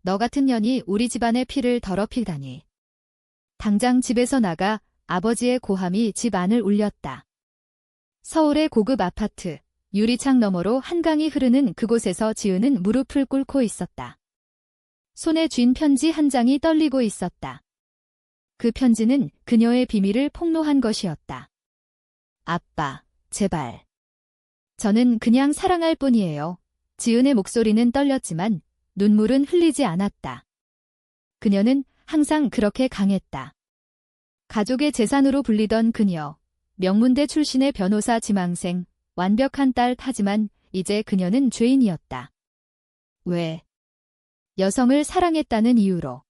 너 같은 년이 우리 집안의 피를 더럽히다니. 당장 집에서 나가. 아버지의 고함이 집 안을 울렸다. 서울의 고급 아파트, 유리창 너머로 한강이 흐르는 그곳에서 지은은 무릎을 꿇고 있었다. 손에 쥔 편지 한 장이 떨리고 있었다. 그 편지는 그녀의 비밀을 폭로한 것이었다. 아빠, 제발. 저는 그냥 사랑할 뿐이에요. 지은의 목소리는 떨렸지만 눈물은 흘리지 않았다. 그녀는 항상 그렇게 강했다. 가족의 재산으로 불리던 그녀, 명문대 출신의 변호사 지망생, 완벽한 딸. 하지만 이제 그녀는 죄인이었다. 왜? 여성을 사랑했다는 이유로.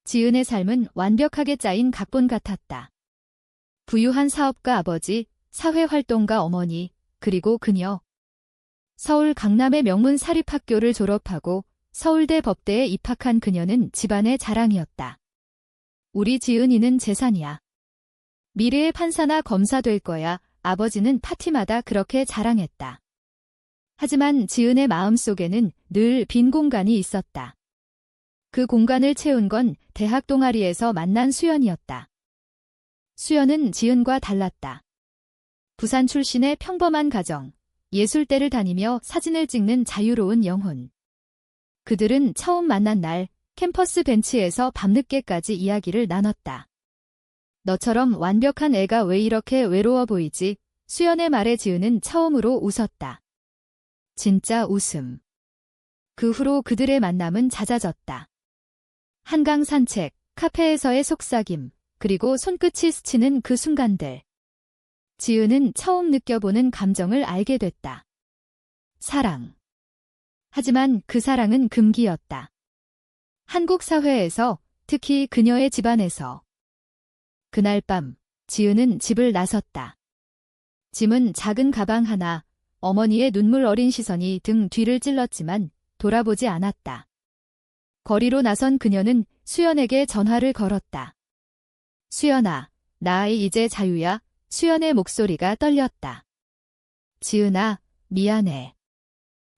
지은의 삶은 완벽하게 짜인 각본 같았다. 부유한 사업가 아버지, 사회활동가 어머니, 그리고 그녀. 서울 강남의 명문 사립학교를 졸업하고 서울대 법대에 입학한 그녀는 집안의 자랑이었다. 우리 지은이는 재산이야. 미래의 판사나 검사 될 거야. 아버지는 파티마다 그렇게 자랑했다. 하지만 지은의 마음속에는 늘 빈 공간이 있었다. 그 공간을 채운 건 대학 동아리에서 만난 수연이었다. 수연은 지은과 달랐다. 부산 출신의 평범한 가정, 예술대를 다니며 사진을 찍는 자유로운 영혼. 그들은 처음 만난 날 캠퍼스 벤치에서 밤늦게까지 이야기를 나눴다. 너처럼 완벽한 애가 왜 이렇게 외로워 보이지? 수연의 말에 지은은 처음으로 웃었다. 진짜 웃음. 그 후로 그들의 만남은 잦아졌다. 한강 산책, 카페에서의 속삭임, 그리고 손끝이 스치는 그 순간들. 지은은 처음 느껴보는 감정을 알게 됐다. 사랑. 하지만 그 사랑은 금기였다. 한국 사회에서, 특히 그녀의 집안에서. 그날 밤, 지은은 집을 나섰다. 짐은 작은 가방 하나, 어머니의 눈물 어린 시선이 등 뒤를 찔렀지만 돌아보지 않았다. 거리로 나선 그녀는 수연에게 전화를 걸었다. 수연아, 나 이제 자유야. 수연의 목소리가 떨렸다. 지은아, 미안해.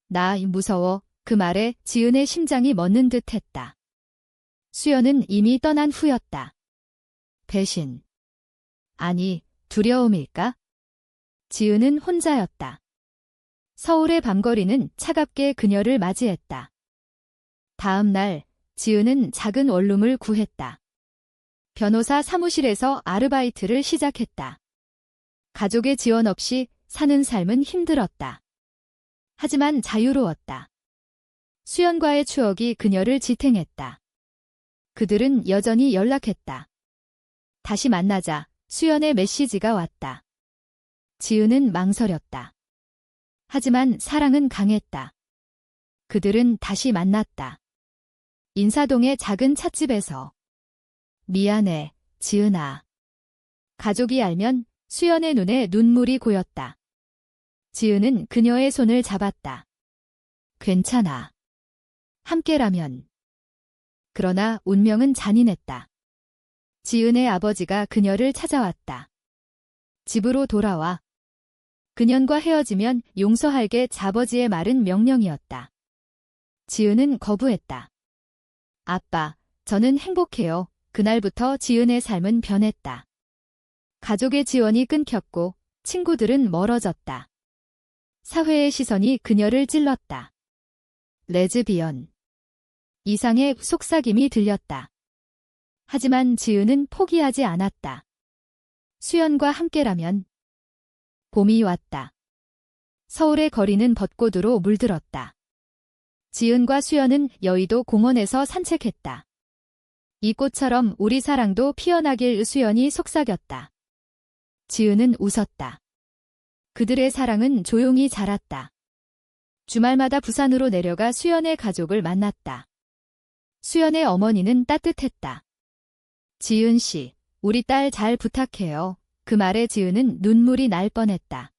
나 무서워. 그 말에 지은의 심장이 멎는 듯 했다. 수연은 이미 떠난 후였다. 배신. 아니, 두려움일까? 지은은 혼자였다. 서울의 밤거리는 차갑게 그녀를 맞이했다. 다음 날, 지은은 작은 원룸을 구했다. 변호사 사무실에서 아르바이트를 시작했다. 가족의 지원 없이 사는 삶은 힘들었다. 하지만 자유로웠다. 수연과의 추억이 그녀를 지탱했다. 그들은 여전히 연락했다. 다시 만나자. 수연의 메시지가 왔다. 지은은 망설였다. 하지만 사랑은 강했다. 그들은 다시 만났다. 인사동의 작은 찻집에서. 미안해, 지은아. 가족이 알면 수연의 눈에 눈물이 고였다. 지은은 그녀의 손을 잡았다. 괜찮아. 함께라면. 그러나 운명은 잔인했다. 지은의 아버지가 그녀를 찾아왔다. 집으로 돌아와. 그년과 헤어지면 용서할게. 아버지의 말은 명령이었다. 지은은 거부했다. 아빠, 저는 행복해요. 그날부터 지은의 삶은 변했다. 가족의 지원이 끊겼고 친구들은 멀어졌다. 사회의 시선이 그녀를 찔렀다. 레즈비언. 이상의 속삭임이 들렸다. 하지만 지은은 포기하지 않았다. 수연과 함께라면. 봄이 왔다. 서울의 거리는 벚꽃으로 물들었다. 지은과 수연은 여의도 공원에서 산책했다. 이 꽃처럼 우리 사랑도 피어나길. 수연이 속삭였다. 지은은 웃었다. 그들의 사랑은 조용히 자랐다. 주말마다 부산으로 내려가 수연의 가족을 만났다. 수연의 어머니는 따뜻했다. 지은 씨, 우리 딸 잘 부탁해요. 그 말에 지은은 눈물이 날 뻔했다.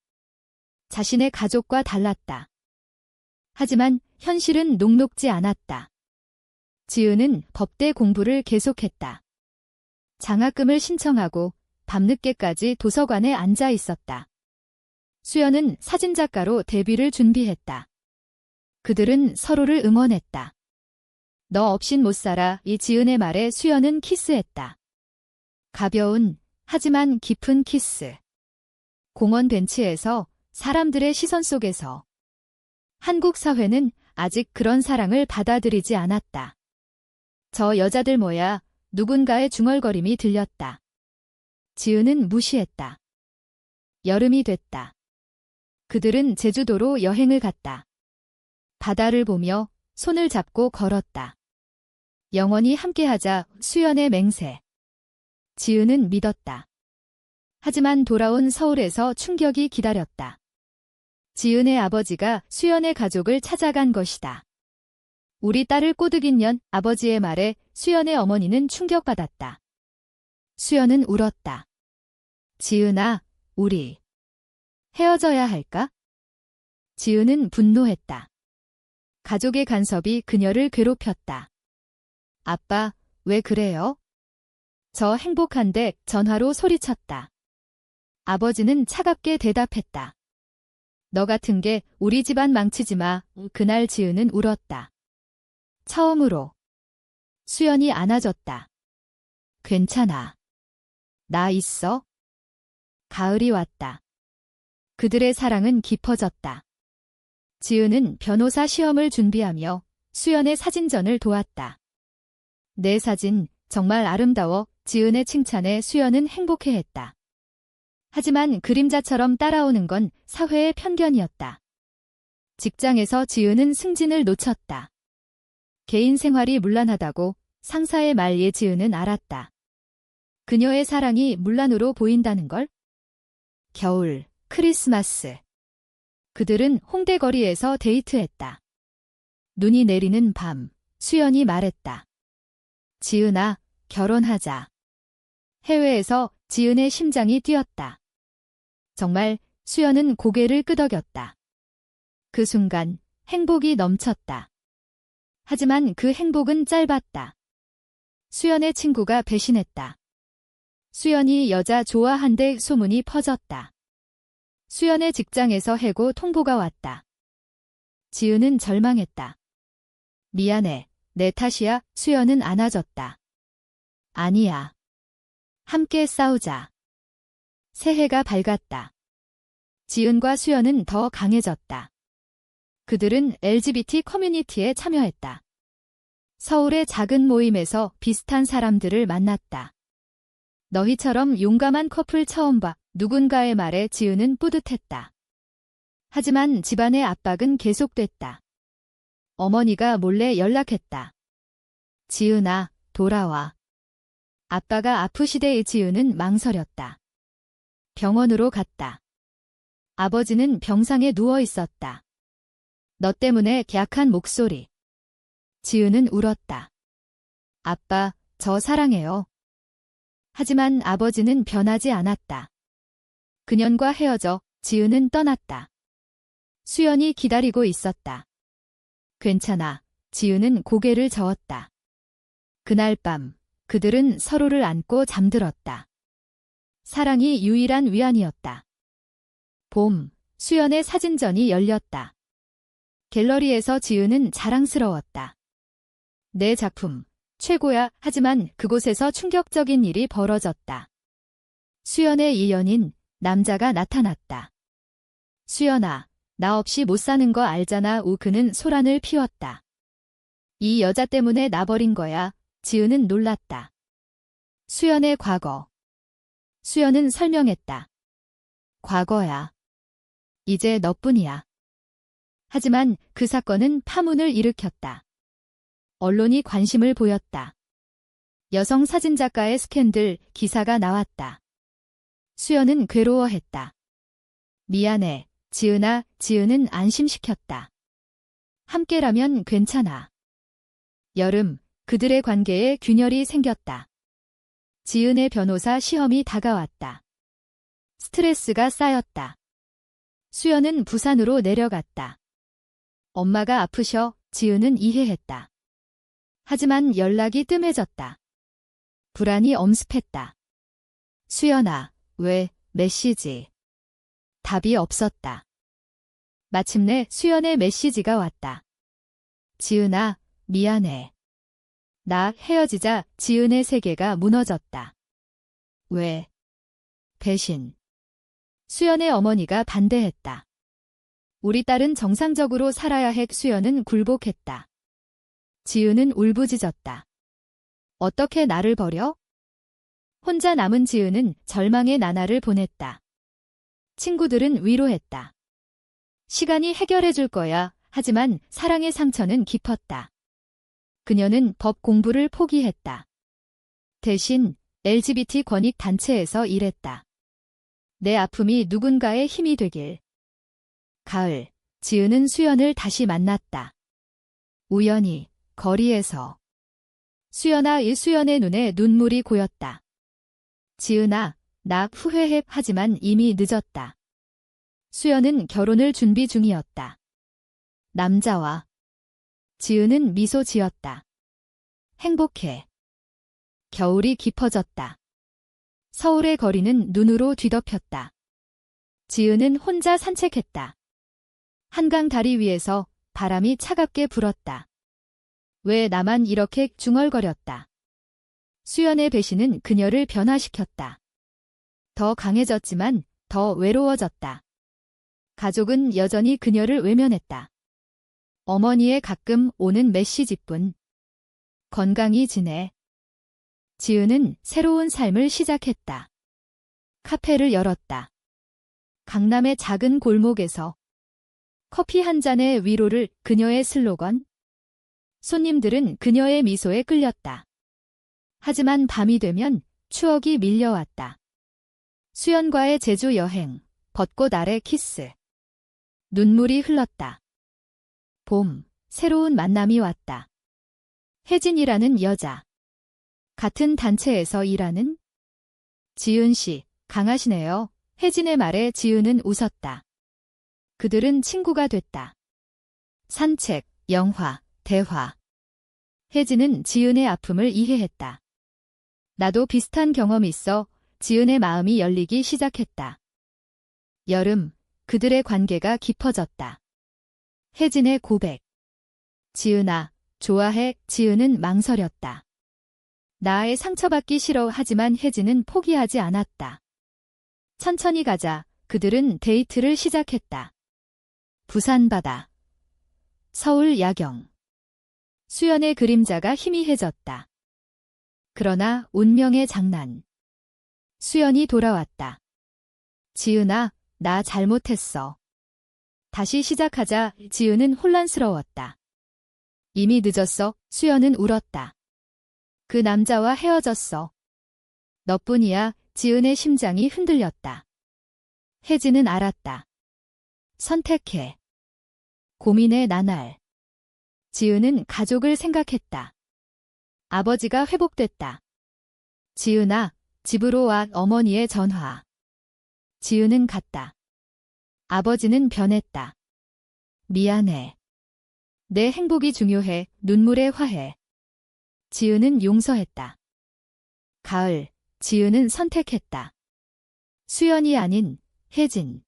자신의 가족과 달랐다. 하지만 현실은 녹록지 않았다. 지은은 법대 공부를 계속했다. 장학금을 신청하고 밤늦게까지 도서관에 앉아 있었다. 수연은 사진작가로 데뷔를 준비했다. 그들은 서로를 응원했다. 너 없인 못 살아. 이 지은의 말에 수연은 키스했다. 가벼운 하지만 깊은 키스. 공원 벤치에서 사람들의 시선 속에서 한국 사회는 아직 그런 사랑을 받아들이지 않았다. 저 여자들 뭐야? 누군가의 중얼거림이 들렸다. 지은은 무시했다. 여름이 됐다. 그들은 제주도로 여행을 갔다. 바다를 보며 손을 잡고 걸었다. 영원히 함께하자. 수연의 맹세. 지은은 믿었다. 하지만 돌아온 서울에서 충격이 기다렸다. 지은의 아버지가 수연의 가족을 찾아간 것이다. 우리 딸을 꼬드긴 년. 아버지의 말에 수연의 어머니는 충격받았다. 수연은 울었다. 지은아, 우리 헤어져야 할까? 지은은 분노했다. 가족의 간섭이 그녀를 괴롭혔다. 아빠, 왜 그래요? 저 행복한데. 전화로 소리쳤다. 아버지는 차갑게 대답했다. 너 같은 게 우리 집안 망치지 마. 그날 지은은 울었다. 처음으로. 수연이 안아줬다. 괜찮아. 나 있어. 가을이 왔다. 그들의 사랑은 깊어졌다. 지은은 변호사 시험을 준비하며 수연의 사진전을 도왔다. 내 사진 정말 아름다워. 지은의 칭찬에 수연은 행복해했다. 하지만 그림자처럼 따라오는 건 사회의 편견이었다. 직장에서 지은은 승진을 놓쳤다. 개인 생활이 문란하다고 상사의 말에 지은은 알았다. 그녀의 사랑이 문란으로 보인다는 걸? 겨울, 크리스마스. 그들은 홍대 거리에서 데이트했다. 눈이 내리는 밤, 수연이 말했다. 지은아, 결혼하자. 해외에서 지은의 심장이 뛰었다. 정말. 수연은 고개를 끄덕였다. 그 순간 행복이 넘쳤다. 하지만 그 행복은 짧았다. 수연의 친구가 배신했다. 수연이 여자 좋아한대. 소문이 퍼졌다. 수연의 직장에서 해고 통보가 왔다. 지은은 절망했다. 미안해. 내 탓이야. 수연은 안아줬다. 아니야. 함께 싸우자. 새해가 밝았다. 지은과 수연은 더 강해졌다. 그들은 LGBT 커뮤니티에 참여했다. 서울의 작은 모임에서 비슷한 사람들을 만났다. 너희처럼 용감한 커플 처음 봐. 누군가의 말에 지은은 뿌듯했다. 하지만 집안의 압박은 계속됐다. 어머니가 몰래 연락했다. 지은아, 돌아와. 아빠가 아프시대의. 지은은 망설였다. 병원으로 갔다. 아버지는 병상에 누워 있었다. 너 때문에. 약한 목소리. 지은은 울었다. 아빠, 저 사랑해요. 하지만 아버지는 변하지 않았다. 그년과 헤어져 지은은 떠났다. 수연이 기다리고 있었다. 괜찮아. 지은은 고개를 저었다. 그날 밤 그들은 서로를 안고 잠들었다. 사랑이 유일한 위안이었다. 봄, 수연의 사진전이 열렸다. 갤러리에서 지은은 자랑스러웠다. 내 작품, 최고야. 하지만 그곳에서 충격적인 일이 벌어졌다. 수연의 이 연인, 남자가 나타났다. 수연아, 나 없이 못 사는 거 알잖아. 그는 소란을 피웠다. 이 여자 때문에 나 버린 거야. 지은은 놀랐다. 수연의 과거. 수연은 설명했다. 과거야. 이제 너뿐이야. 하지만 그 사건은 파문을 일으켰다. 언론이 관심을 보였다. 여성 사진작가의 스캔들 기사가 나왔다. 수연은 괴로워했다. 미안해, 지은아. 지은은 안심시켰다. 함께라면 괜찮아. 여름, 그들의 관계에 균열이 생겼다. 지은의 변호사 시험이 다가왔다. 스트레스가 쌓였다. 수연은 부산으로 내려갔다. 엄마가 아프셔. 지은은 이해했다. 하지만 연락이 뜸해졌다. 불안이 엄습했다. 수연아, 왜? 메시지. 답이 없었다. 마침내 수연의 메시지가 왔다. 지은아, 미안해. 헤어지자 지은의 세계가 무너졌다. 왜? 배신. 수연의 어머니가 반대했다. 우리 딸은 정상적으로 살아야 해. 수연은 굴복했다. 지은은 울부짖었다. 어떻게 나를 버려? 혼자 남은 지은은 절망의 나날을 보냈다. 친구들은 위로했다. 시간이 해결해 줄 거야. 하지만 사랑의 상처는 깊었다. 그녀는 법 공부를 포기했다. 대신 LGBT 권익 단체에서 일했다. 내 아픔이 누군가의 힘이 되길. 가을, 지은은 수연을 다시 만났다. 우연히, 거리에서. 수연의 눈에 눈물이 고였다. 지은아, 나 후회해. 하지만 이미 늦었다. 수연은 결혼을 준비 중이었다. 남자와. 지은은 미소 지었다. 행복해. 겨울이 깊어졌다. 서울의 거리는 눈으로 뒤덮였다. 지은은 혼자 산책했다. 한강 다리 위에서 바람이 차갑게 불었다. 왜 나만 이렇게 중얼거렸다. 수연의 배신은 그녀를 변화시켰다. 더 강해졌지만 더 외로워졌다. 가족은 여전히 그녀를 외면했다. 어머니의 가끔 오는 메시지뿐. 건강히 지내. 지은은 새로운 삶을 시작했다. 카페를 열었다. 강남의 작은 골목에서 커피 한 잔의 위로를 그녀의 슬로건. 손님들은 그녀의 미소에 끌렸다. 하지만 밤이 되면 추억이 밀려왔다. 수연과의 제주 여행, 벚꽃 아래 키스. 눈물이 흘렀다. 봄, 새로운 만남이 왔다. 혜진이라는 여자. 같은 단체에서 일하는? 지은 씨, 강하시네요. 혜진의 말에 지은은 웃었다. 그들은 친구가 됐다. 산책, 영화, 대화. 혜진은 지은의 아픔을 이해했다. 나도 비슷한 경험이 있어. 지은의 마음이 열리기 시작했다. 여름, 그들의 관계가 깊어졌다. 혜진의 고백. 지은아, 좋아해. 지은은 망설였다. 나의 상처받기 싫어. 하지만 혜진은 포기하지 않았다. 천천히 가자. 그들은 데이트를 시작했다. 부산 바다. 서울 야경. 수연의 그림자가 희미해졌다. 그러나 운명의 장난. 수연이 돌아왔다. 지은아, 나 잘못했어. 다시 시작하자. 지은은 혼란스러웠다. 이미 늦었어. 수연은 울었다. 그 남자와 헤어졌어. 너뿐이야. 지은의 심장이 흔들렸다. 혜진은 알았다. 선택해. 고민의 나날. 지은은 가족을 생각했다. 아버지가 회복됐다. 지은아, 집으로 와. 어머니의 전화. 지은은 갔다. 아버지는 변했다. 미안해. 내 행복이 중요해. 눈물의 화해. 지은은 용서했다. 가을, 지은은 선택했다. 수연이 아닌 혜진.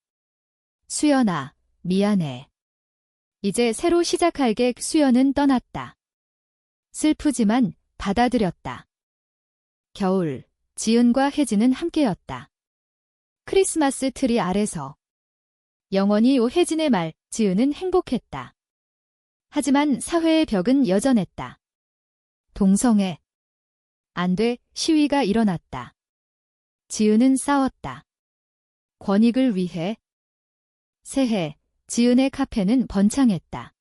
수연아, 미안해. 이제 새로 시작할게. 수연은 떠났다. 슬프지만 받아들였다. 겨울, 지은과 혜진은 함께였다. 크리스마스 트리 아래서. 영원히 혜진의 말, 지은은 행복했다. 하지만 사회의 벽은 여전했다. 동성애. 안 돼. 시위가 일어났다. 지은은 싸웠다. 권익을 위해. 새해, 지은의 카페는 번창했다.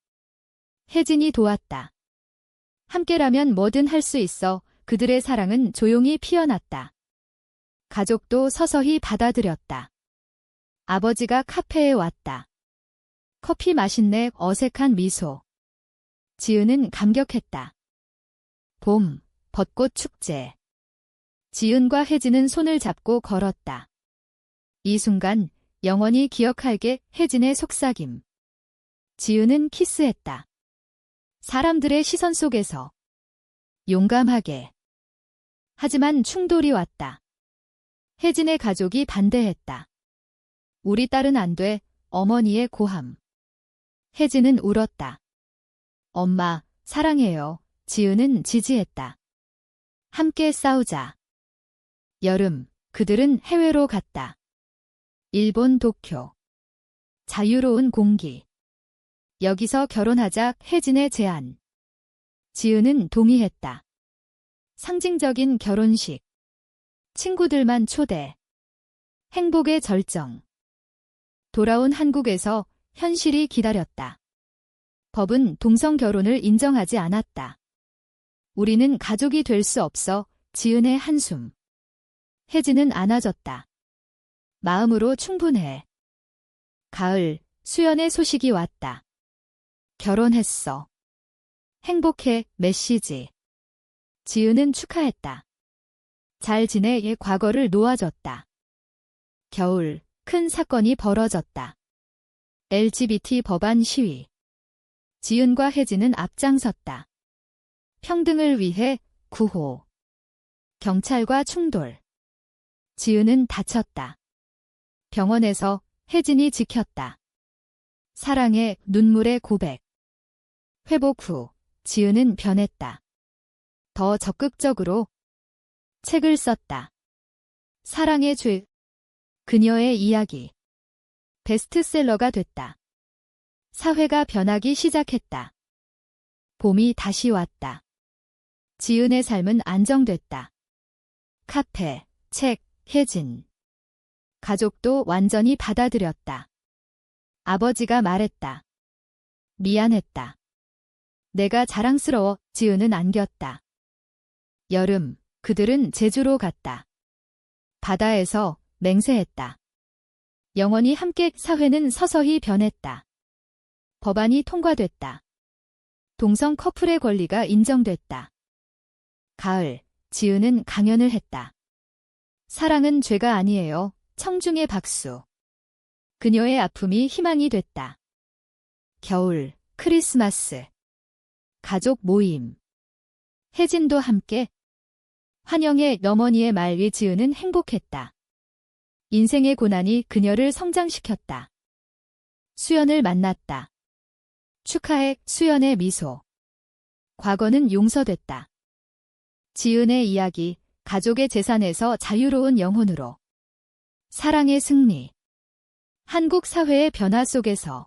혜진이 도왔다. 함께라면 뭐든 할 수 있어. 그들의 사랑은 조용히 피어났다. 가족도 서서히 받아들였다. 아버지가 카페에 왔다. 커피 맛있네. 어색한 미소. 지은은 감격했다. 봄, 벚꽃 축제. 지은과 혜진은 손을 잡고 걸었다. 이 순간 영원히 기억할게. 혜진의 속삭임. 지은은 키스했다. 사람들의 시선 속에서. 용감하게. 하지만 충돌이 왔다. 혜진의 가족이 반대했다. 우리 딸은 안 돼. 어머니의 고함. 혜진은 울었다. 엄마, 사랑해요. 지은은 지지했다. 함께 싸우자. 여름, 그들은 해외로 갔다. 일본 도쿄. 자유로운 공기. 여기서 결혼하자 혜진의 제안. 지은은 동의했다. 상징적인 결혼식. 친구들만 초대. 행복의 절정. 돌아온 한국에서 현실이 기다렸다. 법은 동성 결혼을 인정하지 않았다. 우리는 가족이 될 수 없어. 지은의 한숨. 혜진은 안아줬다. 마음으로 충분해. 가을, 수연의 소식이 왔다. 결혼했어. 행복해. 메시지. 지은은 축하했다. 잘 지내의 과거를 놓아줬다. 겨울, 큰 사건이 벌어졌다. LGBT 법안 시위. 지은과 혜진은 앞장섰다. 평등을 위해 구호. 경찰과 충돌. 지은은 다쳤다. 병원에서 혜진이 지켰다. 사랑의 눈물의 고백. 회복 후 지은은 변했다. 더 적극적으로 책을 썼다. 사랑의 죄. 그녀의 이야기. 베스트셀러가 됐다. 사회가 변하기 시작했다. 봄이 다시 왔다. 지은의 삶은 안정됐다. 카페, 책, 혜진. 가족도 완전히 받아들였다. 아버지가 말했다. 미안했다. 내가 자랑스러워. 지은은 안겼다. 여름, 그들은 제주로 갔다. 바다에서 맹세했다. 영원히 함께. 사회는 서서히 변했다. 법안이 통과됐다. 동성 커플의 권리가 인정됐다. 가을, 지은은 강연을 했다. 사랑은 죄가 아니에요. 청중의 박수. 그녀의 아픔이 희망이 됐다. 겨울, 크리스마스. 가족 모임. 혜진도 함께. 환영의 어머니의 말 위 지은은 행복했다. 인생의 고난이 그녀를 성장시켰다. 수연을 만났다. 축하해. 수연의 미소. 과거는 용서됐다. 지은의 이야기. 가족의 재산에서 자유로운 영혼으로. 사랑의 승리. 한국 사회의 변화 속에서